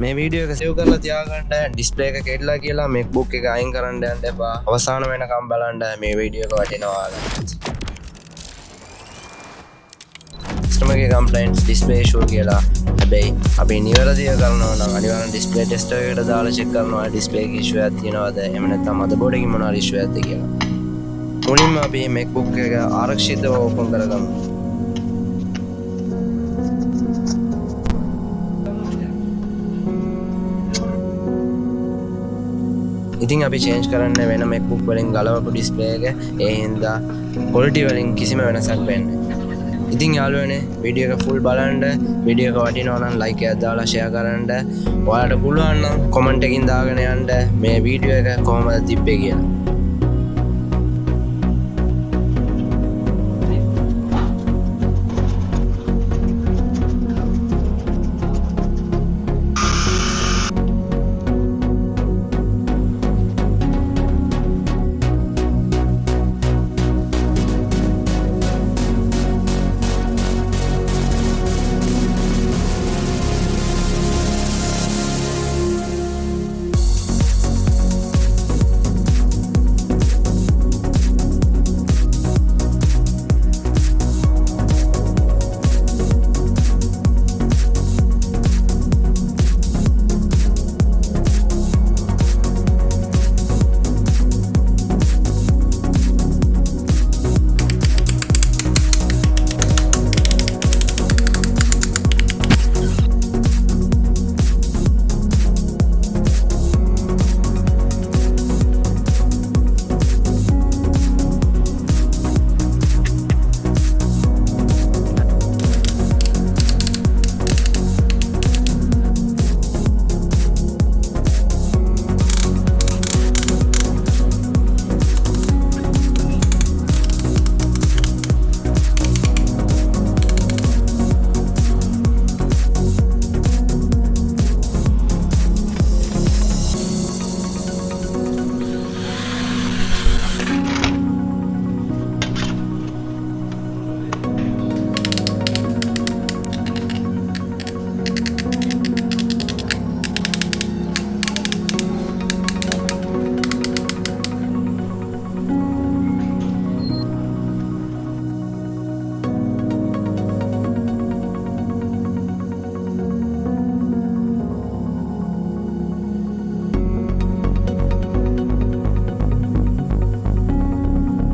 මේ වීඩියෝ එක සේව් කරලා තියාගන්න ඩිස්ප්ලේ එක කෙඩලා කියලා MacBook එක අයින් කරන්න යන්න එපා. අවසාන වෙනකම් බලන්න මේ වීඩියෝ එක වටිනවා ගන්න. සිස්ටම් එකේ කම්ප්ලයින්ට්ස් ඩිස්ප්ලේ ඉෂුව කියලා. හැබැයි අපි නිවැරදිව කරනවා නම් අනිවාර්යෙන් ඩිස්ප්ලේ ටෙස්ටර් එකට දාලා චෙක් කරනවා ඩිස්ප්ලේ එකේ ඉෂුව එකක් තියෙනවද එහෙම නැත්නම් මදර්බෝඩ් එකේ මොනවා ඉෂුව එකක්ද කියලා. මුලින්ම අපි MacBook එක ආරක්ෂිතව ඕපන් කරගමු. ඉතින් අපි චේන්ජ් කරන්න වෙන MacBook වලින් ගලවපු ඩිස්ප්ලේ එක ඒ හින්දා quality වලින් කිසිම වෙනසක් වෙන්නේ නැහැ. ඉතින් යාළුවනේ වීඩියෝ එක full බලන්න වීඩියෝ එක වටිනවා නම් like එකක් දාලා share කරන්න ඔයාලට පුළුවන් නම් comment එකකින් දාගෙන යන්න මේ වීඩියෝ එක කොහොමද තිබ්බේ කියලා.